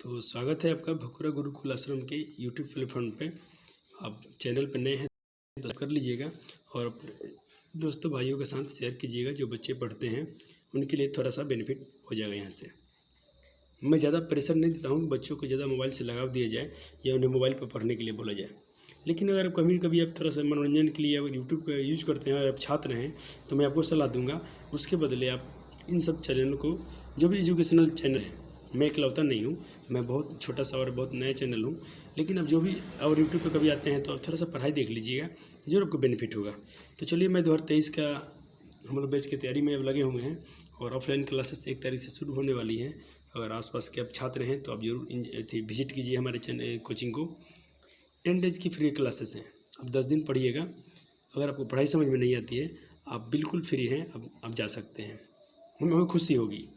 तो स्वागत है आपका भकुरा गुरुकुल आश्रम के यूट्यूब प्लेटफॉर्म पे। आप चैनल पे नए हैं तो कर लीजिएगा और अपने दोस्तों भाइयों के साथ शेयर कीजिएगा। जो बच्चे पढ़ते हैं उनके लिए थोड़ा सा बेनिफिट हो जाएगा। यहाँ से मैं ज़्यादा प्रेशर नहीं देता हूँ कि बच्चों को ज़्यादा मोबाइल से लगाव दिया जाए या उन्हें मोबाइल पर पढ़ने के लिए बोला जाए। लेकिन अगर कभी कभी आप थोड़ा सा मनोरंजन के लिए अगर यूट्यूब का यूज करते हैं और आप छात्र हैं तो मैं आपको सलाह दूंगा, उसके बदले आप इन सब चैनल को, जो भी एजुकेशनल चैनल है, मैं इकलौता नहीं हूँ, मैं बहुत छोटा सा और बहुत नया चैनल हूँ, लेकिन अब जो भी और यूट्यूब पे कभी आते हैं तो आप थोड़ा सा पढ़ाई देख लीजिएगा, जो आपको बेनिफिट होगा। तो चलिए, मैं 2023 का हम लोग बैच की तैयारी में अब लगे हुए हैं और ऑफलाइन क्लासेस 1 तारीख से शुरू होने वाली हैं। अगर आसपास के आप छात्र हैं तो आप जरूर विजिट कीजिए हमारे कोचिंग को। 10 डेज की फ्री क्लासेस हैं। अब 10 दिन पढ़िएगा। अगर आपको पढ़ाई समझ में नहीं आती है, आप बिल्कुल फ्री हैं, अब आप जा सकते हैं। हमें खुशी होगी,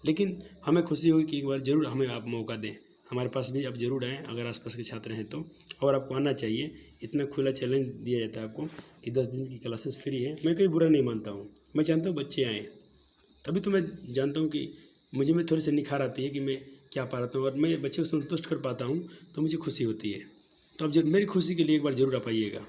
लेकिन हमें खुशी होगी कि एक बार ज़रूर हमें आप मौका दें। हमारे पास भी आप ज़रूर आएँ अगर आसपास के छात्र हैं तो, और आपको आना चाहिए। इतना खुला चैलेंज दिया जाता है आपको कि 10 दिन की क्लासेस फ्री है। मैं कोई बुरा नहीं मानता हूँ, मैं चाहता हूँ बच्चे आएँ, तभी तो मैं जानता हूँ कि मुझे में थोड़ी सी निखार आती है कि मैं क्या पा रहा हूँ और मैं बच्चे को संतुष्ट कर पाता हूँ तो मुझे खुशी होती है। तो अब मेरी खुशी के लिए एक बार ज़रूर आप आइएगा।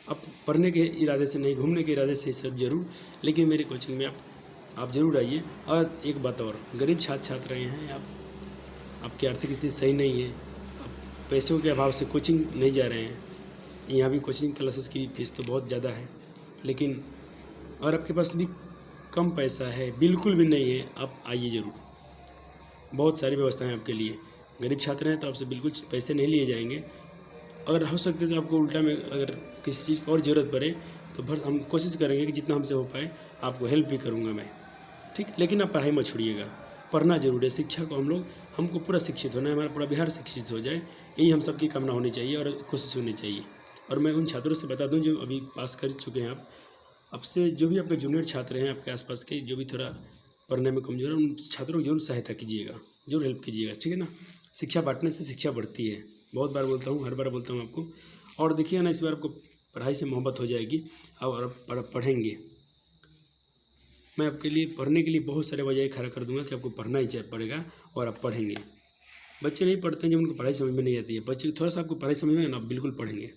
अब पढ़ने के इरादे से नहीं, घूमने के इरादे से सब ज़रूर, लेकिन मेरी कोचिंग में आप ज़रूर आइए। और एक बात और, गरीब छात्र रहे हैं आप, आपकी आर्थिक स्थिति सही नहीं है, आप पैसों के अभाव से कोचिंग नहीं जा रहे हैं। यहाँ भी कोचिंग क्लासेस की फीस तो बहुत ज़्यादा है, लेकिन अगर आपके पास भी कम पैसा है, बिल्कुल भी नहीं है, आप आइए ज़रूर। बहुत सारी व्यवस्थाएं आपके लिए। गरीब छात्र हैं तो आपसे बिल्कुल पैसे नहीं लिए जाएंगे। अगर हो सकते तो आपको उल्टा में अगर किसी चीज़ की और ज़रूरत पड़े तो हम कोशिश करेंगे कि जितना हमसे हो पाए आपको हेल्प भी करूँगा मैं, ठीक। लेकिन आप पढ़ाई मत छोड़िएगा, पढ़ना जरूर है। शिक्षा को हमको पूरा शिक्षित होना है, हमारा पूरा बिहार शिक्षित हो जाए, यही हम सबकी कामना होनी चाहिए और कोशिश होनी चाहिए। और मैं उन छात्रों से बता दूं जो अभी पास कर चुके हैं, आप आपसे जो भी आपके जूनियर छात्र हैं, आपके आसपास के जो भी थोड़ा पढ़ने में कमज़ोर है, उन छात्रों की जरूर सहायता कीजिएगा, जरूर हेल्प कीजिएगा, ठीक है ना। शिक्षा बांटने से शिक्षा बढ़ती है, बहुत बार बोलता हूँ, हर बार बोलता हूँ आपको। और देखिए ना, इस बार आपको पढ़ाई से मोहब्बत हो जाएगी और आप पढ़ेंगे। मैं आपके लिए पढ़ने के लिए बहुत सारे वजह खड़ा कर दूंगा कि आपको पढ़ना ही पड़ेगा और आप पढ़ेंगे। बच्चे नहीं पढ़ते हैं जब उनको पढ़ाई समझ में नहीं आती है। बच्चे थोड़ा सा आपको पढ़ाई समझ में ना, आप बिल्कुल पढ़ेंगे।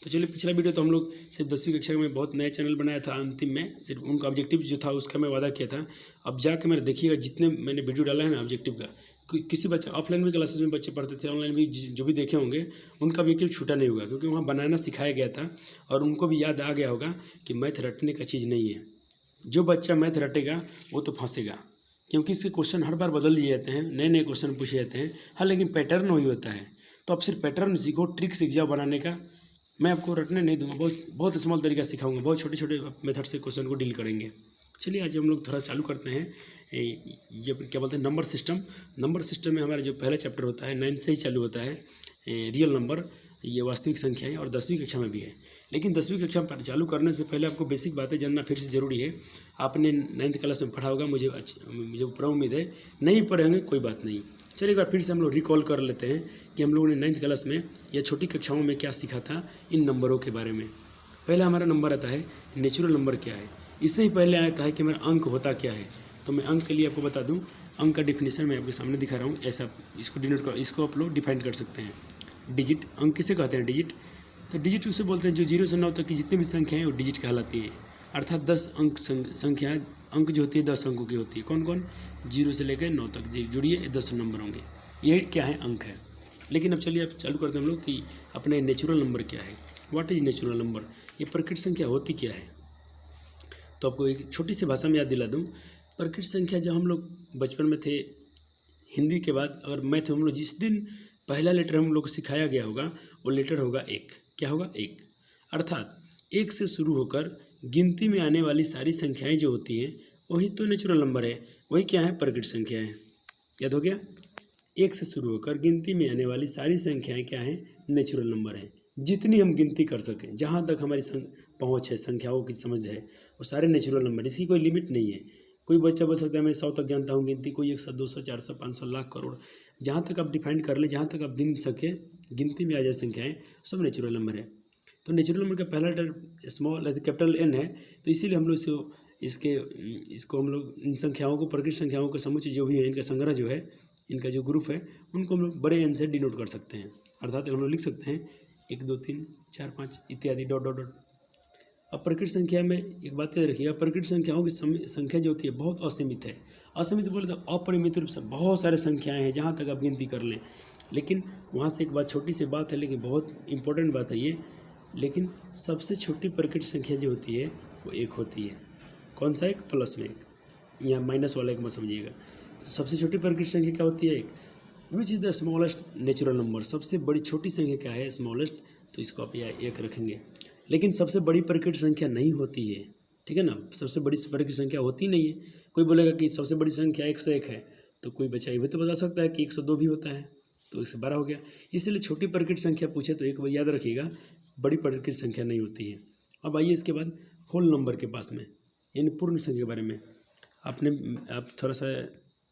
तो चलिए, पिछला वीडियो तो हम लोग सिर्फ 10वीं कक्षा में बहुत नया चैनल बनाया था, अंतिम में सिर्फ उनका ऑब्जेक्टिव जो था उसका मैं वादा किया था। अब जाके मेरे देखिएगा, जितने मैंने वीडियो डाला है ना ऑब्जेक्टिव का, किसी बच्चे ऑफलाइन भी क्लासेस में बच्चे पढ़ते थे, ऑनलाइन भी जो भी देखे होंगे, उनका ऑब्जेक्टिव छूटा नहीं होगा, क्योंकि वहाँ बनाना सिखाया गया था और उनको भी याद आ गया होगा कि मैथ रटने का चीज़ नहीं है। जो बच्चा मैथ रटेगा वो तो फंसेगा, क्योंकि इसके क्वेश्चन हर बार बदल दिए जाते हैं, नए नए क्वेश्चन पूछे जाते हैं। हाँ, लेकिन पैटर्न वही होता है। तो आप सिर्फ पैटर्न सीखो, ट्रिक सीख जाओ बनाने का। मैं आपको रटने नहीं दूंगा, बहुत स्मॉल तरीका सिखाऊंगा, बहुत छोटे छोटे मेथड से क्वेश्चन को डील करेंगे। चलिए, आज हम लोग थोड़ा चालू करते हैं। ये क्या बोलते हैं, नंबर सिस्टम। नंबर सिस्टम में हमारा जो पहला चैप्टर होता है 9 से ही चालू होता है, रियल नंबर, ये वास्तविक संख्याएं, और 10वीं कक्षा में भी है। लेकिन 10वीं कक्षा में चालू करने से पहले आपको बेसिक बातें जानना फिर से ज़रूरी है। आपने 9th क्लास में पढ़ा होगा, मुझे पूरा उम्मीद है। नहीं पढ़े होंगे कोई बात नहीं। चलिए, एक बार फिर से हम लोग रिकॉल कर लेते हैं कि हम लोगों ने 9th क्लास में या छोटी कक्षाओं में क्या सीखा था इन नंबरों के बारे में। पहला हमारा नंबर आता है नेचुरल नंबर क्या है। इससे ही पहले आता है कि हमारा अंक होता क्या है। तो मैं अंक के लिए आपको बता दूं, अंक का डिफिनेशन मैं आपके सामने दिखा रहा हूँ। ऐसा इसको डिनोट कर, इसको आप लोग डिफाइन कर सकते हैं। डिजिट, अंक किसे कहते हैं? डिजिट। तो डिजिट उसे बोलते हैं जो 0 से 9 तक की जितनी भी संख्या है वो डिजिट कहलाती है। अर्थात 10 अंक संख्या अंक जो होती है 10 अंकों की होती है। कौन कौन? 0 से लेकर 9 तक जुड़िए 10 नंबर होंगे। ये क्या है? अंक है। लेकिन अब चलिए, अब चालू करते हैं हम लोग कि अपने नेचुरल नंबर क्या है। What is natural number? ये प्रकृति संख्या होती क्या है? तो आपको एक छोटी सी भाषा में याद दिला दूँ। प्रकृति संख्या जब हम लोग बचपन में थे, हिंदी के बाद अगर मैथ हम लोग जिस दिन पहला लेटर हम लोग को सिखाया गया होगा वो लेटर होगा 1। क्या होगा? 1। अर्थात 1 से शुरू होकर गिनती में आने वाली सारी संख्याएं जो होती हैं वही तो नेचुरल नंबर है। वही क्या है? प्रकृति संख्या है। याद हो गया? 1 से शुरू होकर गिनती में आने वाली सारी संख्याएं क्या है? नेचुरल नंबर है। जितनी हम गिनती कर सकें, जहाँ तक हमारी पहुँच है, संख्याओं की समझ है, वो सारे नेचुरल नंबर। इसकी कोई लिमिट नहीं है। कोई बच्चा बोल सकता है मैं 100 तक जानता हूँ गिनती, कोई 100, 200, 400, 500, लाख, करोड़, जहाँ तक आप डिफाइन कर ले, जहाँ तक आप गिन सके, गिनती में आ जाए संख्याएं, सब नेचुरल नंबर है। तो नेचुरल नंबर का पहला लेटर स्मॉल कैपिटल N है, तो इसीलिए हम लोग इसे इसको हम लोग इन संख्याओं को, प्रकृत संख्याओं के समुच्चय जो भी है, इनका संग्रह जो है, इनका जो ग्रुप है, उनको हम लोग बड़े एन से डिनोट कर सकते हैं। अर्थात हम लोग लिख सकते हैं 1 2 3 4 5 इत्यादि डॉट डॉट डॉट। अब प्रकृत संख्या में एक बात याद रखिएगा, प्रकृत संख्याओं की संख्या जो होती है बहुत असीमित है। असीमित बोले तो अपरिमित रूप से बहुत सारे संख्याएं हैं जहाँ तक आप गिनती कर लें। लेकिन वहाँ से एक बात, छोटी सी बात है लेकिन बहुत इंपॉर्टेंट बात है ये, लेकिन सबसे छोटी प्रकृत संख्या जो होती है वो 1 होती है। कौन सा 1? प्लस में 1, यहाँ माइनस वाला 1 मत समझिएगा। तो सबसे छोटी प्रकृत संख्या क्या होती है? 1। Which is the smallest natural number, सबसे बड़ी छोटी संख्या क्या है? स्मॉलेस्ट। तो इसको आप यहाँ 1 रखेंगे। लेकिन सबसे बड़ी प्रकृत संख्या नहीं होती है, ठीक है ना, सबसे बड़ी प्रकृत संख्या होती नहीं है। कोई बोलेगा कि सबसे बड़ी संख्या 101 है, तो कोई बच्चा ये भी तो बता सकता है कि 102 भी होता है, तो 112 हो गया। इसलिए छोटी प्रकृत संख्या पूछे तो एक बार याद रखिएगा, बड़ी प्रकृत संख्या नहीं होती है। अब आइए इसके बाद होल नंबर के पास में, यानी पूर्ण संख्या के बारे में आप थोड़ा सा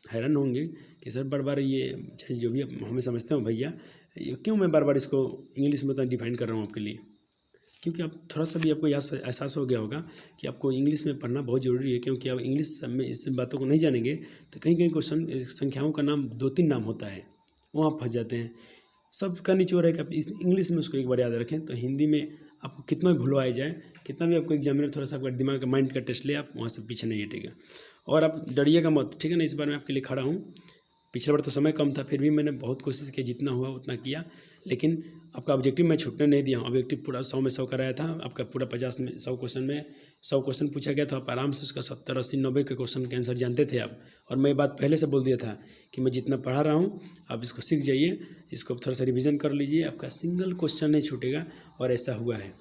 हैरान होंगे कि सर बार बार ये जो भी हमें समझते हो भैया, क्यों मैं बार बार इसको इंग्लिश में तो डिफाइन कर रहा हूँ आपके लिए, क्योंकि आप थोड़ा सा भी आपको एहसास हो गया होगा कि आपको इंग्लिश में पढ़ना बहुत ज़रूरी है। क्योंकि आप इंग्लिश में इस बातों को नहीं जानेंगे तो कहीं कहीं क्वेश्चन संख्याओं का नाम 2-3 नाम होता है, वहाँ फंस जाते हैं। सबका निचोड़ है कि आप इंग्लिश में उसको एक बार याद रखें, तो हिंदी में आपको कितना भी भुलवाया जाए, कितना भी आपको एग्जामिनर थोड़ा सा आपका दिमाग का माइंड का टेस्ट ले, आप वहाँ से पीछे नहीं हटेगा। और आप डरिएगा मत, ठीक है ना। इस बार मैं आपके लिए खड़ा हूँ। पिछले बार तो समय कम था, फिर भी मैंने बहुत कोशिश की, जितना हुआ उतना किया। लेकिन आपका ऑब्जेक्टिव मैं छूटने नहीं दिया हूँ। ऑब्जेक्टिव पूरा 100 में 100 कराया था। आपका पूरा 50 में 100 क्वेश्चन में 100 क्वेश्चन पूछा गया, तो आप आराम से उसका 70, 80, 90 के क्वेश्चन के आंसर जानते थे आप। और मैं ये बात पहले से बोल दिया था कि मैं जितना पढ़ा रहा हूँ आप इसको सीख जाइए, इसको थोड़ा सा रिविज़न कर लीजिए, आपका सिंगल क्वेश्चन नहीं छूटेगा। और ऐसा हुआ है।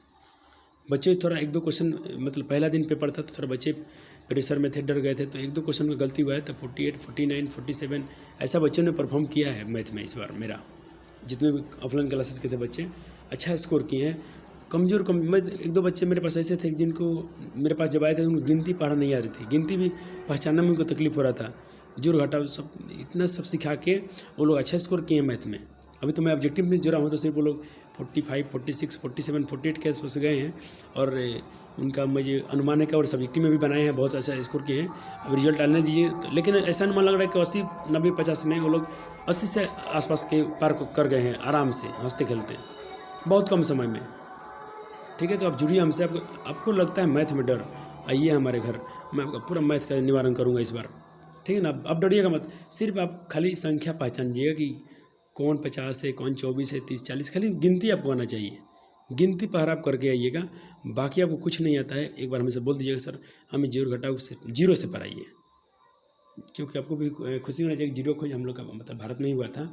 बच्चे थोड़ा 1-2 क्वेश्चन, मतलब पहला दिन पेपर था तो थोड़ा बच्चे प्रेशर में थे, डर गए थे, तो 1-2 क्वेश्चन में गलती हुआ है, तो 48, 49, 47 ऐसा बच्चों ने परफॉर्म किया है मैथ में। इस बार मेरा जितने भी ऑफलाइन क्लासेस के थे बच्चे अच्छा स्कोर किए हैं। मैं 1-2 बच्चे मेरे पास ऐसे थे जिनको मेरे पास जब आए थे उनको गिनती पढ़ना नहीं आ रही थी, गिनती भी पहचानने में उनको तकलीफ हो रहा था। जोड़ घटाव सब इतना सब सिखा के वो लोग अच्छा स्कोर किए हैं मैथ में। अभी तो मैं ऑब्जेक्टिव में जुड़ा हूँ तो सिर्फ वो लोग 45, 46, 47, 48 के आसपास गए हैं। और उनका मुझे अनुमान है कि और सब्जेक्टिव में भी बनाए हैं, बहुत अच्छा स्कोर किए हैं। अब रिजल्ट आने दीजिए तो, लेकिन ऐसा अनुमान लग रहा है कि 80, 90, 50 में वो लोग 80 से आसपास के पार कर गए हैं आराम से, हंसते खेलते, बहुत कम समय में। ठीक है, तो आप जुड़िए हमसे। आपको लगता है मैथ में डर, आइए हमारे घर, मैं आपका पूरा मैथ का निवारण करूँगा इस बार, ठीक है ना। आप डरिएगा मत, सिर्फ आप खाली संख्या पहचानिएगा कि कौन 50 है, कौन 24 है, 30, 40, खाली गिनती आपको आना चाहिए। गिनती पहर आप करके आइएगा, बाकी आपको कुछ नहीं आता है। एक बार हमें से बोल दीजिएगा सर हमें जोड़ घटाव से 0 से पढ़ाइए, क्योंकि आपको भी खुशी होना चाहिए। 0 खोज हम लोग का मतलब भारत में ही हुआ था,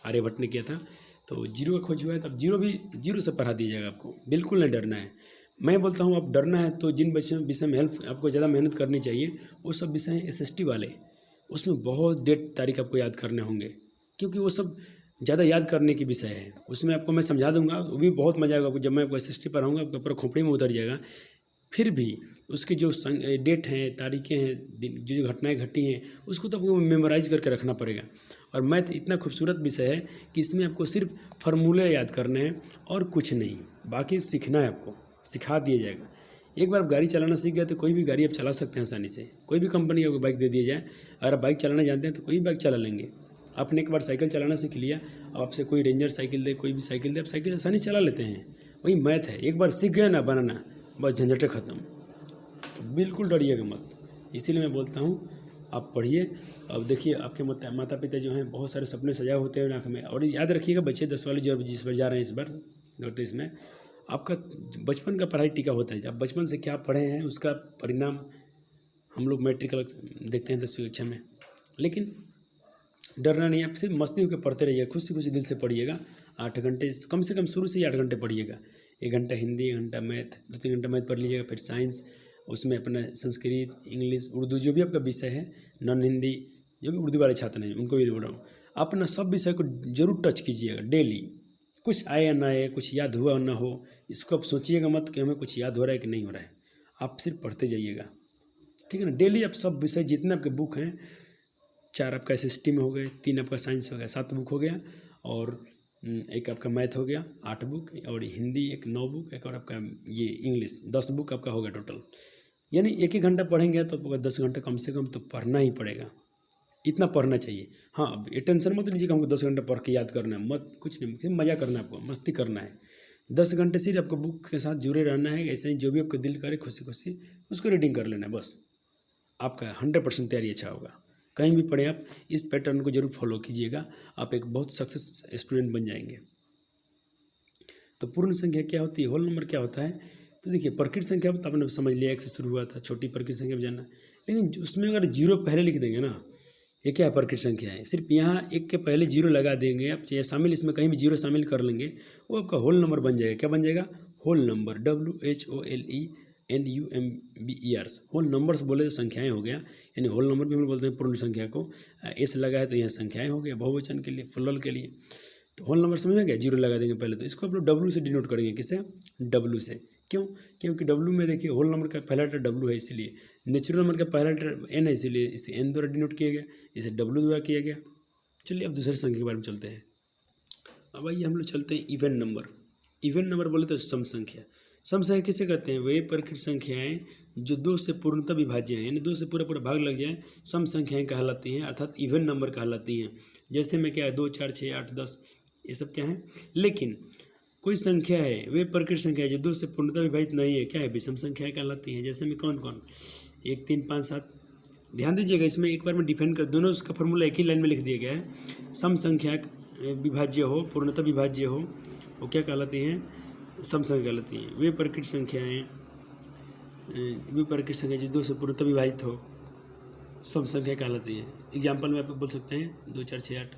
आर्यभट्ट ने किया था, तो 0 का खोज हुआ है, तब 0 भी 0 से पढ़ा दिया जाएगा। आपको बिल्कुल नहीं डरना है। मैं बोलता हूँ आप डरना है तो जिन विषय में हेल्प आपको ज़्यादा मेहनत करनी चाहिए वो सब विषय हैं SST वाले, उसमें बहुत डेट तारीख आपको याद करने होंगे, क्योंकि वो सब ज़्यादा याद करने की विषय है। उसमें आपको मैं समझा दूंगा, वो भी बहुत मजा आएगा आपको। जब मैं आपको SST पढ़ाऊँगा आपका पूरा खोपड़ी में उतर जाएगा। फिर भी उसके जो डेट हैं, तारीखें हैं, जो घटनाएं घटी हैं, उसको तो आपको मेमोराइज करके रखना पड़ेगा। और मैथ इतना खूबसूरत विषय है कि इसमें आपको सिर्फ फार्मूले याद करने हैं और कुछ नहीं, बाकी सीखना है, आपको सिखा दिया जाएगा। एक बार आप गाड़ी चलाना सीख गए तो कोई भी गाड़ी आप चला सकते हैं आसानी से। कोई भी कंपनी आपको बाइक दे दिया जाए, अगर आप बाइक चलाना जानते हैं तो कोई बाइक चला लेंगे। आपने एक बार साइकिल चलाना सीख लिया, अब आपसे कोई रेंजर साइकिल दे, कोई भी साइकिल दे, आप साइकिल आसानी से चला लेते हैं। वही मैथ है, एक बार सीख गए ना बनाना, बस झंझटें ख़त्म। तो बिल्कुल डरिएगा मत, इसीलिए मैं बोलता हूँ आप पढ़िए। अब देखिए आपके माता पिता जो हैं बहुत सारे सपने सजाए होते हैं आँख में। और याद रखिएगा बच्चे 10 वाले जो जिस पर जा रहे हैं इस बार 29 में, आपका बचपन का पढ़ाई टिका होता है। आप बचपन से क्या पढ़े हैं उसका परिणाम हम लोग मैट्रिक देखते हैं 10वीं कक्षा में। लेकिन डरना नहीं, आप सिर्फ मस्ती होकर पढ़ते रहिए, खुशी खुशी दिल से पढ़िएगा। 8 घंटे कम से कम शुरू से ही 8 घंटे पढ़िएगा। 1 घंटा हिंदी, 1 घंटा मैथ, 2-3 घंटा मैथ पढ़ लीजिएगा। फिर साइंस, उसमें अपना संस्कृत, इंग्लिश, उर्दू, जो भी आपका विषय है, नॉन हिंदी, जो भी उर्दू वाले छात्र हैं उनको भी बोल रहा हूँ, अपना सब विषय को जरूर टच कीजिएगा डेली। कुछ आए या ना आए, कुछ याद हुआ ना हो, इसको आप सोचिएगा मत कि हमें कुछ याद हो रहा है कि नहीं हो रहा है। आप सिर्फ पढ़ते जाइएगा, ठीक है ना। डेली आप सब विषय जितने आपके बुक हैं, 4 आपका SST में हो गए, 3 आपका साइंस हो गया, 7 बुक हो गया, और 1 आपका मैथ हो गया, 8 बुक, और हिंदी 1 9 बुक, एक और आपका ये इंग्लिश 10 बुक आपका हो गया टोटल। यानी 1-1 घंटा पढ़ेंगे तो आपको 10 घंटा कम से कम तो पढ़ना ही पड़ेगा, इतना पढ़ना चाहिए। हाँ, अब ये टेंशन मत लीजिए कि हमको 10 घंटा पढ़ के याद करना है, मत, कुछ नहीं, सिर्फ मज़ा करना है, आपको मस्ती करना है। 10 घंटे सिर्फ आपको बुक के साथ जुड़े रहना है, ऐसे ही जो भी आपको दिल करे खुशी खुशी उसको रीडिंग कर लेना है, बस आपका 100% तैयारी अच्छा होगा। कहीं भी पढ़े आप इस पैटर्न को जरूर फॉलो कीजिएगा, आप एक बहुत सक्सेस स्टूडेंट बन जाएंगे। तो पूर्ण संख्या क्या होती है, होल नंबर क्या होता है, तो देखिए प्रकृत संख्या तो आपने समझ लिया, 1 से शुरू हुआ था, छोटी प्रकृत संख्या में जाना, लेकिन उसमें अगर 0 पहले लिख देंगे ना, ये क्या है, प्रकृत संख्या है, सिर्फ यहाँ 1 के पहले 0 लगा देंगे आप, चाहे शामिल इसमें कहीं भी 0 शामिल कर लेंगे, वो आपका होल नंबर बन जाएगा। क्या बन जाएगा, whole number, WHOLENUMBERS, whole numbers बोले तो संख्याएं हो गया, यानी होल नंबर भी हम बोलते हैं पूर्ण संख्या को, एस लगा है तो यहाँ संख्याएं हो गया, बहुवचन के लिए, प्लुरल के लिए। तो होल नंबर समझ में गया, 0 लगा देंगे पहले, तो इसको आप लोग W से डिनोट करेंगे, किससे, W से। क्यों, क्योंकि W में देखिए होल नंबर का पहला लेटर W है, इसलिए नेचुरल नंबर का पहला लेटर N है, इसलिए इसे N द्वारा डिनोट किया गया, इसे W द्वारा किया गया। चलिए अब दूसरे संख्या के बारे में चलते हैं। अब आइए हम लोग चलते हैं इवन नंबर। इवन नंबर बोले तो सम संख्या। सम संख्या किसे कहते हैं, वे प्रकृत संख्याएं जो 2 से पूर्णतः विभाज्य हैं, यानी 2 से पूरा भाग लग जाए, सम संख्याएं कहलाती हैं, अर्थात इवन नंबर कहलाती हैं। जैसे में क्या है, 2, 4, 6, 8, 10, ये सब क्या है। लेकिन कोई संख्या है, वे प्रकृत संख्या है जो 2 से पूर्णतः विभाजित नहीं है, क्या है, विषम संख्याएं कहलाती हैं। जैसे में कौन कौन, 1, 3, 5, 7। ध्यान दीजिएगा, इसमें एक बार में डिफाइन कर, दोनों उसका फॉर्मूला एक ही लाइन में लिख दिया गया है। सम संख्या विभाज्य हो, पूर्णतः विभाज्य हो, वो क्या कहलाती हैं, सम संख्या कहलाती हैं। वे प्रकृत संख्याएँ, वे प्रकृत संख्या जो 2 से पूर्णतः विभाजित हो, सम संख्या कहलाती है। एग्जाम्पल में आप बोल सकते हैं 2, 4, 6, 8।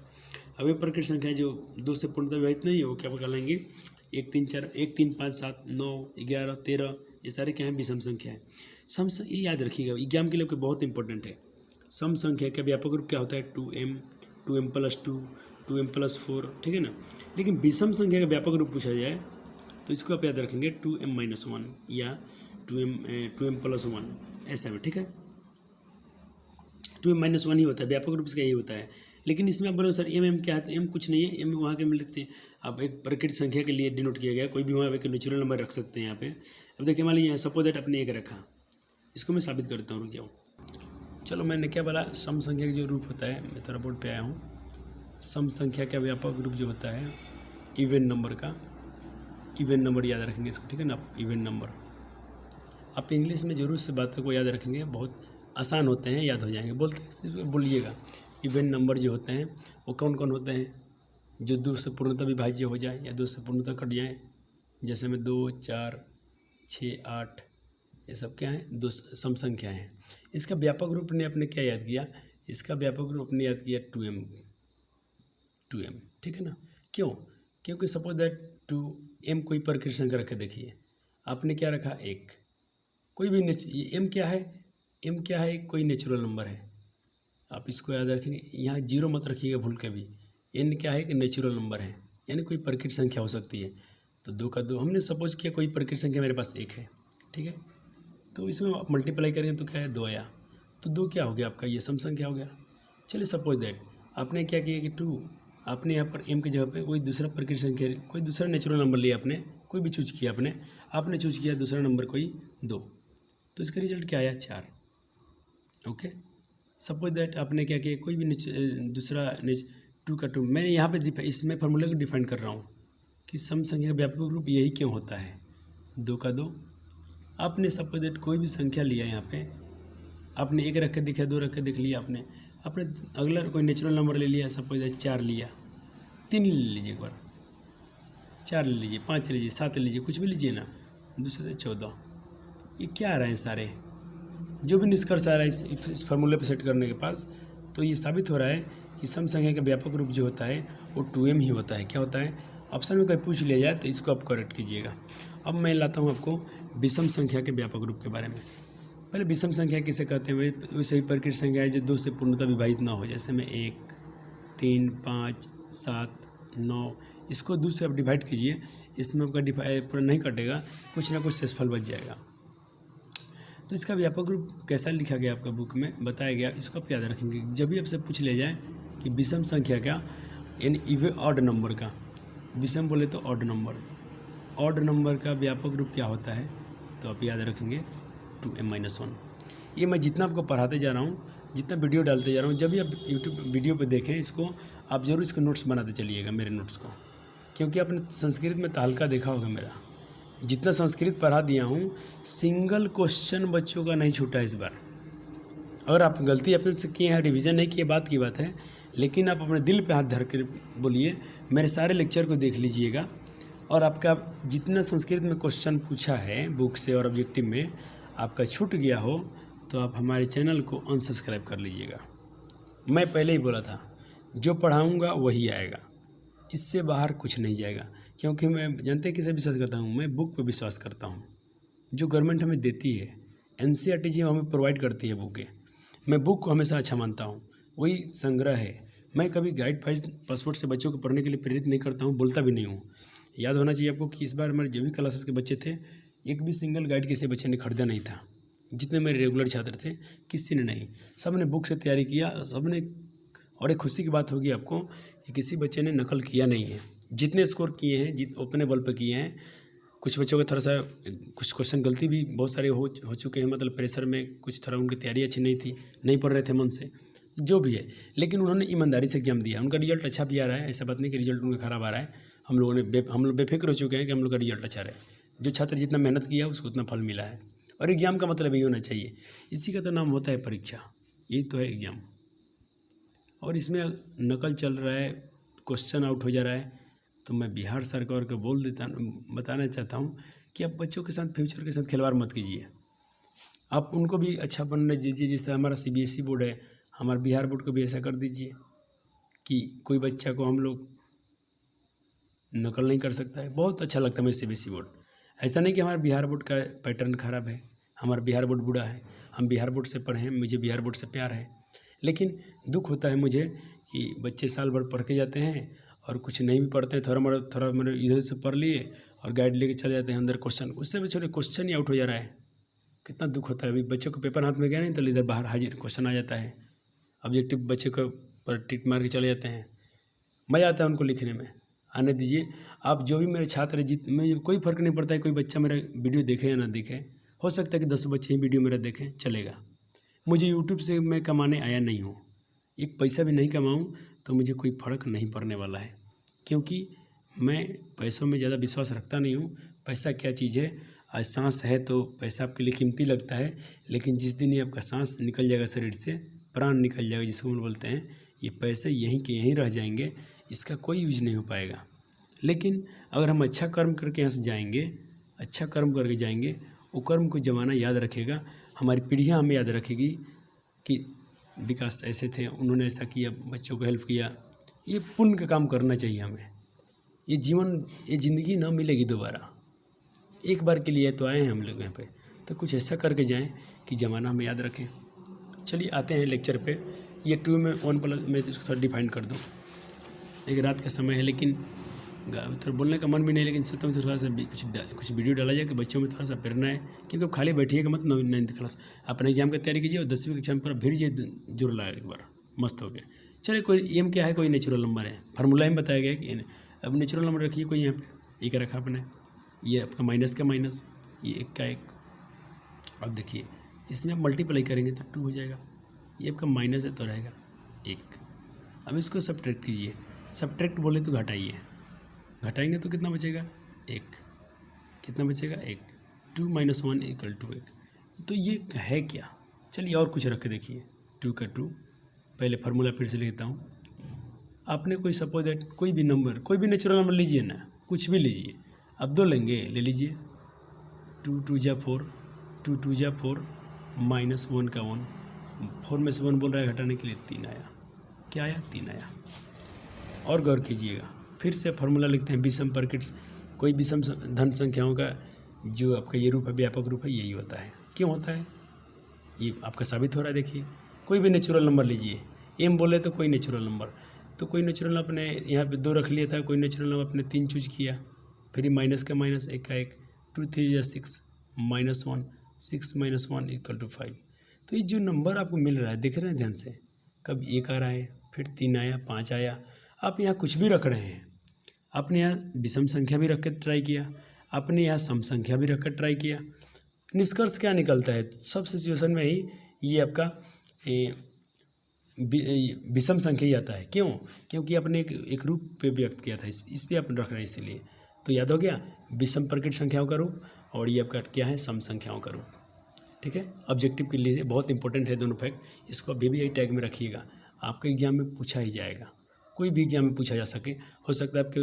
अब वे प्रकृत संख्याएं जो 2 से पूर्णतः विभाजित नहीं है, वो क्या कहलाएंगे, 1, 3, 4, 1, 3, 5, 7, 9, 11, 13, ये सारे क्या हैं, विषम संख्या है। ये याद रखिएगा, एग्जाम के लिए आपको बहुत इंपॉर्टेंट है। सम संख्या का व्यापक रूप क्या होता है, 2m, 2m+2, 2m+4, ठीक है ना। लेकिन विषम संख्या का व्यापक रूप पूछा जाए तो इसको आप याद रखेंगे 2m-1 या 2m+1, ऐसा में, ठीक है। 2m-1 ही होता है, व्यापक रूप इसका यही होता है। लेकिन इसमें आप बोलो सर m क्या है, तो m कुछ नहीं है, m वहाँ के में लिखते हैं आप, एक प्रकृत संख्या के लिए डिनोट किया गया, कोई भी वहाँ एक नेचुरल नंबर रख सकते हैं यहाँ पे। अब देखिए मान लीजिए सपोज दैट अपने 1 रखा, इसको मैं साबित करता हूँ, रुक जाओ। चलो मैंने क्या बोला, सम संख्या का जो रूप होता है, मैं थोड़ा बोर्ड पे आया हूँ। सम संख्या का व्यापक रूप जो होता है इवन नंबर का, इवन नंबर याद रखेंगे इसको, ठीक है ना। इवन नंबर आप इंग्लिश में जरूर से बातों को याद रखेंगे, बहुत आसान होते हैं, याद हो जाएंगे, बोलिएगा। इवन नंबर जो होते हैं वो कौन कौन होते हैं, जो 2 से पूर्णतः विभाज्य हो जाए या 2 से पूर्णतः कट जाए। जैसे में 2, 4, 6, 8, ये सब क्या है, 2 सम संख्या हैं। इसका व्यापक रूप ने आपने क्या याद किया, इसका व्यापक रूप ने याद किया 2m, ठीक है ना। क्यों, क्योंकि सपोज दैट 2m कोई प्रकृत संख्या रखे, देखिए आपने क्या रखा, 1, कोई भी m क्या है, m क्या है, कोई नेचुरल नंबर है, आप इसको याद रखेंगे। यहाँ 0 मत रखिएगा भूल के भी। n क्या है कि नेचुरल नंबर है, यानी कोई प्रकृत संख्या हो सकती है। तो 2 का 2 हमने सपोज किया कोई प्रकृत संख्या मेरे पास 1 है, ठीक है। तो इसमें आप मल्टीप्लाई करेंगे तो क्या है, 2 आया, तो 2 क्या हो गया आपका, ये सम संख्या हो गया। चलिए सपोज दैट आपने क्या किया कि 2, आपने यहाँ पर m की जगह पे कोई दूसरा प्रकृत संख्या, कोई दूसरा नेचुरल नंबर लिया आपने, कोई भी चूज किया आपने चूज किया दूसरा नंबर कोई 2, तो इसका रिजल्ट क्या आया, 4। ओके, सपोज दैट आपने क्या किया, कोई भी दूसरा 2 का 2, मैंने यहाँ पे इसमें फार्मूले को डिफाइन कर रहा हूँ कि सम संख्या का व्यापक रूप यही क्यों होता है, 2 का 2। आपने सपोज दैट कोई भी संख्या लिया, यहाँ पे आपने 1 रख के दिखा, 2 रख के देख लिया, आपने अगला कोई नेचुरल नंबर ले लिया, सपोज दैट 4 लिया, 3 ले लीजिए एक बार, 4 ले लीजिए, 5 ले लीजिए, 7 ले लीजिए, कुछ भी लीजिए ना, दूसरे 14। ये क्या आ रहा है, सारे जो भी निष्कर्ष आ रहा है इस फार्मूले पे सेट करने के पास, तो ये साबित हो रहा है कि सम संख्या का व्यापक रूप जो होता है वो 2m ही होता है। क्या होता है, ऑप्शन में कोई पूछ लिया जाए तो इसको आप करेक्ट कीजिएगा। अब मैं लाता हूँ आपको विषम संख्या के व्यापक रूप के बारे में। पहले विषम संख्या किसे कहते हैं, वैसे ही प्रकृत संख्या है जो 2 से पूर्णतः विभाजित ना हो, जैसे में 1, 3, 5, 7, 9, इसको 2 से आप डिवाइड कीजिए, इसमें आपका पूरा नहीं कटेगा, कुछ ना कुछ शेषफल बच जाएगा। तो इसका व्यापक रूप कैसा लिखा गया आपका बुक में बताया गया, इसको आप याद रखेंगे। जब भी आपसे पूछ लिया जाए कि विषम संख्या का, यानी इवन ऑड नंबर का, विषम बोले तो ऑड नंबर का व्यापक रूप क्या होता है, तो आप याद रखेंगे 2m-1। ये मैं जितना आपको पढ़ाते जा रहा हूँ, जितना वीडियो डालते जा रहा हूँ, जब भी आप यूट्यूब वीडियो पे देखें इसको, आप ज़रूर इसके नोट्स बनाते चलिएगा, मेरे नोट्स को, क्योंकि आपने संस्कृत में तहलका देखा होगा मेरा, जितना संस्कृत पढ़ा दिया हूँ, सिंगल क्वेश्चन बच्चों का नहीं छूटा इस बार। अगर आप गलती अपने से किए हैं, रिवीजन नहीं किए, बात की बात है, लेकिन आप अपने दिल पे हाथ धर कर बोलिए, मेरे सारे लेक्चर को देख लीजिएगा, और आपका जितना संस्कृत में क्वेश्चन पूछा है बुक से और ऑब्जेक्टिव में आपका छूट गया हो तो आप हमारे चैनल को अनसब्सक्राइब कर लीजिएगा। मैं पहले ही बोला था, जो पढ़ाऊँगा वही आएगा, इससे बाहर कुछ नहीं जाएगा, क्योंकि मैं जानते किसे विश्वास करता हूँ, मैं बुक पर विश्वास करता हूँ, जो गवर्नमेंट हमें देती है, NCERT जी हमें प्रोवाइड करती है बुकें, मैं बुक को हमेशा अच्छा मानता हूँ, वही संग्रह है। मैं कभी गाइड पासपोर्ट से बच्चों को पढ़ने के लिए प्रेरित नहीं करता हूँ, बोलता भी नहीं हूँ। याद होना चाहिए आपको कि इस बार हमारे जो भी क्लासेस के बच्चे थे, एक भी सिंगल गाइड किसी बच्चे ने खरीदा नहीं था। जितने मेरे रेगुलर छात्र थे किसी ने नहीं, सब ने बुक से तैयारी किया, सब ने। और एक खुशी की बात होगी आपको कि किसी बच्चे ने नकल किया नहीं है। जितने स्कोर किए हैं अपने बल पर किए हैं। कुछ बच्चों का थोड़ा सा कुछ क्वेश्चन गलती भी बहुत सारे हो चुके हैं, मतलब प्रेशर में कुछ थोड़ा उनकी तैयारी अच्छी नहीं थी, नहीं पढ़ रहे थे मन से, जो भी है, लेकिन उन्होंने ईमानदारी से एग्जाम दिया। उनका रिजल्ट अच्छा भी आ रहा है, ऐसा बात नहीं कि रिजल्ट उनका खराब आ रहा है। हम लोग बेफिक्र हो चुके हैं कि हम लोग का रिजल्ट अच्छा रहे। जो छात्र जितना मेहनत किया उसको उतना फल मिला है। और एग्ज़ाम का मतलब यही होना चाहिए, इसी का तो नाम होता है परीक्षा, यही तो है एग्ज़ाम। और इसमें नकल चल रहा है, क्वेश्चन आउट हो जा रहा है, तो मैं बिहार सरकार को बताना चाहता हूँ कि आप बच्चों के साथ, फ्यूचर के साथ खिलवाड़ मत कीजिए। आप उनको भी अच्छा बनने दीजिए। जैसे हमारा CBSE बोर्ड है, हमारे बिहार बोर्ड को भी ऐसा कर दीजिए कि कोई बच्चा को हम लोग नकल नहीं कर सकता है। बहुत अच्छा लगता है मुझे CBSE बोर्ड। ऐसा नहीं कि हमारे बिहार बोर्ड का पैटर्न ख़राब है, हमारा बिहार बोर्ड बुरा है। हम बिहार बोर्ड से पढ़े हैं, मुझे बिहार बोर्ड से प्यार है, लेकिन दुख होता है मुझे कि बच्चे साल भर पढ़ के जाते हैं और कुछ नहीं भी पढ़ते हैं। थोड़ा मैंने इधर से पढ़ लिए और गाइड लेके चले जाते हैं अंदर क्वेश्चन, उससे भी छोटे क्वेश्चन ही आउट हो जा रहा है। कितना दुख होता है। अभी बच्चों को पेपर हाथ में गया नहीं तो इधर बाहर हाजिर क्वेश्चन आ जाता है, ऑब्जेक्टिव बच्चे को पर टिक मार के चले जाते हैं। मज़ा आता है उनको लिखने में, आने दीजिए। आप जो भी मेरे छात्र हैं, मुझे कोई फ़र्क नहीं पड़ता है कोई बच्चा मेरा वीडियो देखे या ना देखे। हो सकता है कि 10 बच्चे ही वीडियो मेरा देखें, चलेगा। मुझे यूट्यूब से मैं कमाने आया नहीं हूँ, एक पैसा भी नहीं कमाऊँ तो मुझे कोई फ़र्क नहीं पड़ने वाला है, क्योंकि मैं पैसों में ज़्यादा विश्वास रखता नहीं हूँ। पैसा क्या चीज़ है, आज सांस है तो पैसा आपके लिए कीमती लगता है, लेकिन जिस दिन ये आपका सांस निकल जाएगा शरीर से, प्राण निकल जाएगा जिसको हम बोलते हैं, ये पैसे यहीं के यहीं रह जाएंगे, इसका कोई यूज नहीं हो पाएगा। लेकिन अगर हम अच्छा कर्म करके यहाँ से जाएंगे, अच्छा कर्म करके जाएंगे, वो कर्म को ज़माना याद रखेगा, हमारी पीढ़ियाँ हमें याद रखेगी कि विकास ऐसे थे, उन्होंने ऐसा किया, बच्चों को हेल्प किया। ये पुण्य का काम करना चाहिए हमें। ये ज़िंदगी ना मिलेगी दोबारा, एक बार के लिए तो आए हैं हम लोग यहाँ पे, तो कुछ ऐसा करके जाएं कि ज़माना हमें याद रखें। चलिए आते हैं लेक्चर पे। ये 2 में 1+ मैं इसको थोड़ा डिफाइन कर दूँ। एक रात का समय है, लेकिन थोड़ा बोलने का मन भी नहीं, लेकिन सोचता हूँ थोड़ा सा कुछ वीडियो डाला जाए कि बच्चों में थोड़ा सा प्रेरणा है, क्योंकि खाली बैठिएगा मत 9th क्लास, अपने एग्जाम की तैयारी कीजिए और 10वीं एग्जाम पर भीड़ जोर लगा एक बार, मस्त हो गया। चलिए कोई एम क्या है, कोई नेचुरल नंबर है, फार्मूला में बताया गया कि अब नेचुरल नंबर रखिए कोई यहाँ पे, एक रखा आपने, ये आपका माइनस का माइनस, ये 1 का 1। अब देखिए इसमें मल्टीप्लाई करेंगे तो 2 हो जाएगा, ये आपका माइनस है तो रहेगा 1। अब इसको सब्ट्रैक्ट कीजिए, सब्ट्रैक्ट बोले तो घटाइए, घटाएंगे तो कितना बचेगा 1, कितना बचेगा 1, 2 - 1 = 1। तो ये है क्या, चलिए और कुछ रख के देखिए। 2 का 2, पहले फार्मूला फिर से लिखता हूँ। आपने कोई सपोज दैट कोई भी नंबर, कोई भी नेचुरल नंबर लीजिए ना, कुछ भी लीजिए, अब 2 लेंगे, ले लीजिए। 2 × 2 = 4, 2 × 2 = 4, -1 का 1, 4 में से 1 बोल रहा है घटाने के लिए, 3 आया। क्या आया, 3 आया। और गौर कीजिएगा, फिर से फार्मूला लिखते हैं विषम प्रकृति, कोई विषम धन संख्याओं का जो आपका ये रूप है, व्यापक रूप है, यही होता है। क्यों होता है ये आपका साबित हो रहा है। देखिए कोई भी नेचुरल नंबर लीजिए, एम बोले तो कोई नेचुरल नंबर, तो कोई नेचुरल अपने यहाँ पे 2 रख लिया था, कोई नेचुरल नंबर अपने 3 चूज किया, फिर माइनस का माइनस, 1 का 1, 2 × 3 = 6, -1, 6 - 1 = 5। तो ये जो नंबर आपको मिल रहा है, देख रहे हैं ध्यान से, कब 1 आ रहा है, फिर 3 आया, 5 आया। आप यहाँ कुछ भी रख रहे हैं, आपने यहाँ विषम संख्या भी रख कर ट्राई किया, आपने यहाँ सम संख्या भी रख कर ट्राई किया, निष्कर्ष क्या निकलता है, सब सिचुएशन में ही ये आपका विषम संख्या ही आता है। क्यों? क्योंकि आपने एक रूप पे व्यक्त किया था, इस पे आप रख रहे हैं इसीलिए। तो याद हो गया, विषम प्रकट संख्याओं का रूप और ये आपका क्या है, सम संख्याओं का रूप। ठीक है, ऑब्जेक्टिव के लिए बहुत इंपॉर्टेंट है दोनों फैक्ट, इसको अभी भी यही टैग में रखिएगा, आपके एग्जाम में पूछा ही जाएगा, कोई भी एग्जाम में पूछा जा सके। हो सकता है आपके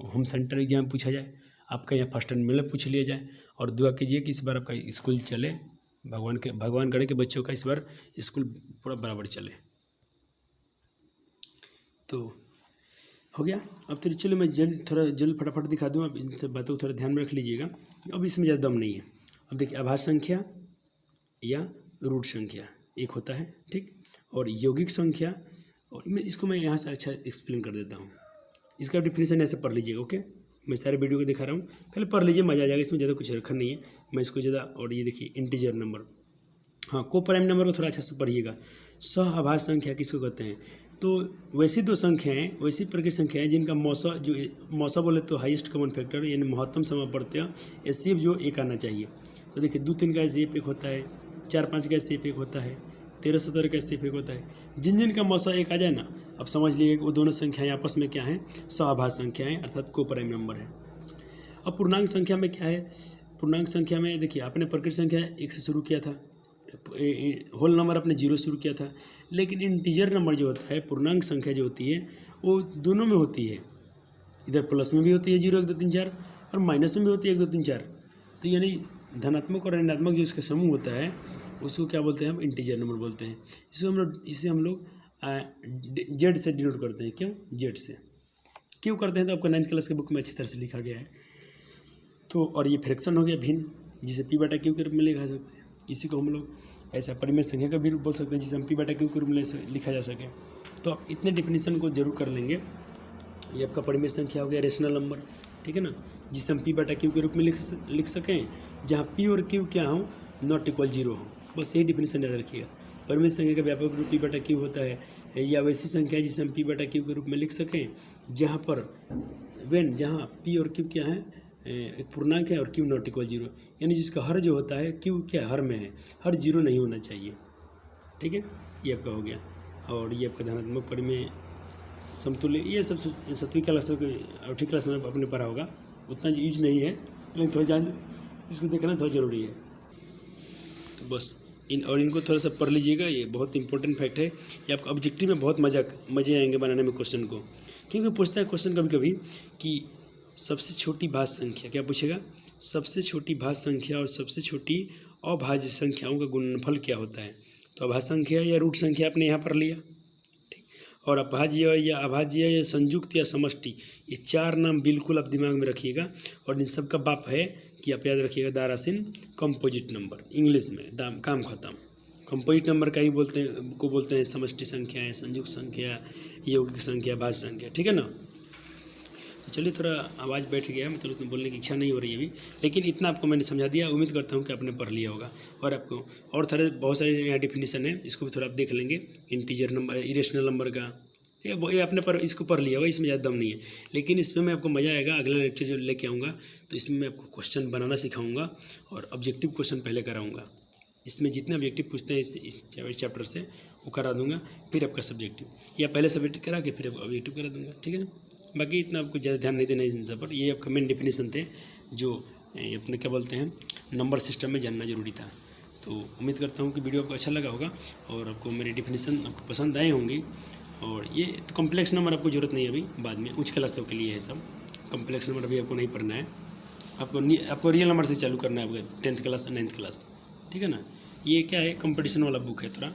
होम सेंटर एग्जाम में पूछा जाए, आपका यहाँ फर्स्ट टर्मिनल में पूछ लिया जाए। और दुआ कीजिए कि इस बार आपका स्कूल चले, भगवान करे कि बच्चों का इस बार स्कूल पूरा बराबर चले। तो हो गया। अब तो चलो मैं जल्द फटाफट दिखा दूँ, अब इन सब बातों को थोड़ा ध्यान में रख लीजिएगा। अब इसमें ज़्यादा दम नहीं है। अब देखिए, आभास संख्या या रूट संख्या एक होता है, ठीक, और यौगिक संख्या, और मैं यहाँ से अच्छा एक्सप्लेन कर देता हूँ। इसका डिफिनेशन ऐसे पढ़ लीजिएगा। ओके, मैं सारे वीडियो को दिखा रहा हूँ, पहले पढ़ लीजिए, मज़ा आ जाएगा। इसमें ज़्यादा कुछ रखा नहीं है, मैं इसको ज़्यादा। और ये देखिए इंटीजर नंबर, हाँ, को प्राइम नंबर को थोड़ा अच्छा से पढ़िएगा। सह आभास संख्या किसको कहते हैं? तो वैसी दो संख्याएँ, वैसी प्रकृत संख्याएँ जिनका मौसा बोले तो हाईएस्ट कॉमन फैक्टर यानी महत्तम समापवर्त्य एचसीएफ जो एक आना चाहिए। तो देखिए 2-3 का एचसीएफ एक होता है, 4-5 का एचसीएफ एक होता है, 13-17 का एचसीएफ एक होता है। जिन का मौसा एक आ जाए ना, अब समझ लीजिए वो दोनों संख्याएँ आपस में क्या हैं, सहआभास संख्याएँ, अर्थात को प्राइम नंबर है। अब पूर्णांक संख्या में क्या है? पूर्णांक संख्या में देखिए, आपने प्रकृत संख्या 1 से शुरू किया था, होल नंबर आपने 0 शुरू किया था, लेकिन इंटीजर नंबर जो होता है, पूर्णांक संख्या जो होती है, वो दोनों में होती है। इधर प्लस में भी होती है 0, 1, 2, 3, 4, और माइनस में भी होती है 1, 2, 3, 4। तो यानी धनात्मक और ऋणात्मक जो इसका समूह होता है, उसको क्या बोलते हैं हम? इंटीजर नंबर बोलते हैं। इसे हम लोग जेड से डिनोट करते हैं। क्यों जेड से क्यों करते हैं? तो आपको 9th क्लास के बुक में अच्छी तरह से लिखा गया है। तो और ये फ्रैक्शन हो गया भिन्न, जिसे p/q के रूप में लिखा सकते हैं। इसी को हम लोग ऐसा परिमेय संख्या का भी रूप बोल सकते हैं, जिसे हम p/q के रूप में लिखा जा सके। तो आप इतने डिफिनीशन को जरूर कर लेंगे। ये आपका परिमेय संख्या हो गया, रेशनल नंबर, ठीक है ना, जिसे हम p/q के रूप में लिख सकें, जहाँ p और q क्या हो, नॉट इक्वल 0 हो। बस यही डिफिनीशन याद रखिएगा। परिमेय संख्या का व्यापक रूप p/q होता है, या वैसी संख्या जिसे हम p/q के रूप में लिख सकें जहाँ पर जहाँ p और q क्या है, एक पूर्णांक है, और q नॉट इक्वल 0, यानी जिसका हर जो होता है, q क्या हर में है, हर 0 नहीं होना चाहिए। ठीक है, ये आपका हो गया। और ये आपका धनात्मक परिमेय समतुल्य, ये सब 7वीं क्लास 8वीं क्लास में आपने पढ़ा होगा, उतना यूज नहीं है, लेकिन थोड़ा इसको देखना थोड़ा ज़रूरी है। तो बस इनको थोड़ा सा पढ़ लीजिएगा, ये बहुत इंपॉर्टेंट फैक्ट है। ये आपको ऑब्जेक्टिव में बहुत मज़े आएंगे बनाने में क्वेश्चन को, क्योंकि पूछता है क्वेश्चन कभी कभी कि सबसे छोटी भाज्य संख्या, क्या पूछेगा? सबसे छोटी भाज्य संख्या और सबसे छोटी अभाज्य संख्याओं का गुणनफल क्या होता है? तो अभाज्य संख्या या रूट संख्या आपने यहाँ पढ़ लिया, ठीक, और अभाज्य या अभाज्य या संयुक्त या समष्टि, ये 4 नाम बिल्कुल आप दिमाग में रखिएगा। और इन सब का बाप है कि आप याद रखिएगा, दारासिन कंपोजिट नंबर, इंग्लिश में काम खत्म। कंपोजिट नंबर का ही बोलते हैं समष्टि संख्या, संयुक्त संख्या, यौगिक संख्या, भाज्य संख्या, ठीक है ना। तो चलिए, थोड़ा आवाज़ बैठ गया, मतलब उतना बोलने की इच्छा नहीं हो रही है अभी, लेकिन इतना आपको मैंने समझा दिया। उम्मीद करता हूँ कि आपने पढ़ लिया होगा। और आपको और बहुत सारे यहाँ डिफिनीशन है, इसको भी थोड़ा आप देख लेंगे। इंटीजर नंबर, इरेशनल नंबर का ये आपने इसको पढ़ लिया होगा, इसमें ज़्यादा दम नहीं है, लेकिन इसमें मैं आपको मज़ा आएगा। अगला लेक्चर जो लेके आऊँगा, तो इसमें मैं आपको क्वेश्चन बनाना सिखाऊंगा और ऑब्जेक्टिव क्वेश्चन पहले कराऊंगा। इसमें जितने ऑब्जेक्टिव पूछते हैं इस चैप्टर से, वो करा दूंगा, फिर आपका सब्जेक्टिव, या पहले सब्जेक्टिव करा के फिर ऑब्जेक्टिव करा दूंगा, ठीक है ना। बाकी इतना आपको ज़्यादा ध्यान नहीं देना इन सब पर। ये आपका मेन डिफिनीशन थे, जो अपने क्या बोलते हैं, नंबर सिस्टम में जानना जरूरी था। तो उम्मीद करता हूँ कि वीडियो आपको अच्छा लगा होगा और आपको मेरी डिफिनीशन आपको पसंद आए होंगी। और ये कॉम्प्लेक्स नंबर आपको ज़रूरत नहीं है अभी, बाद में उच्च क्लासों के लिए है सब। कॉम्प्लेक्स नंबर अभी आपको नहीं पढ़ना है, आपको रियल नंबर से चालू करना है, आपका 10th क्लास 9th क्लास, ठीक है ना। ये क्या है, कंपटीशन वाला बुक है, थोड़ा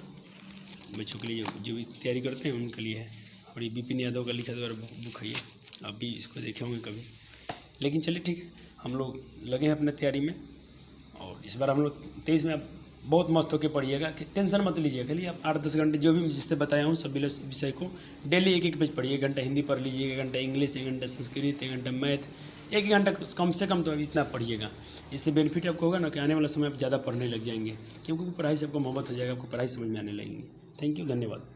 बच्चों के लिए जो भी तैयारी करते हैं उनके लिए है। और ये बिपिन यादव का लिखा हुआ बुक है ये, आप भी इसको देखे होंगे कभी। लेकिन चलिए ठीक है, हम लोग लगे हैं अपने तैयारी में। और इस बार हम लोग 23 में आप बहुत मस्त होकर पढ़िएगा, कि टेंशन मत लीजिए। खाली आप 8-10 घंटे जो भी जिससे बताया हूँ सब विषय को डेली एक पेज पढ़िए। 1 घंटा हिंदी पढ़ लीजिए, 1 घंटा इंग्लिश, 1 घंटा संस्कृत, 1 घंटा मैथ, 1 घंटा कम से कम तो इतना पढ़िएगा। इससे बेनिफिट आपको होगा ना कि आने वाला समय आप ज़्यादा पढ़ने लग जाएंगे, क्योंकि पढ़ाई से आपको मोहब्बत हो जाएगा, आपको पढ़ाई समझ में आने लगेंगी। थैंक यू, धन्यवाद।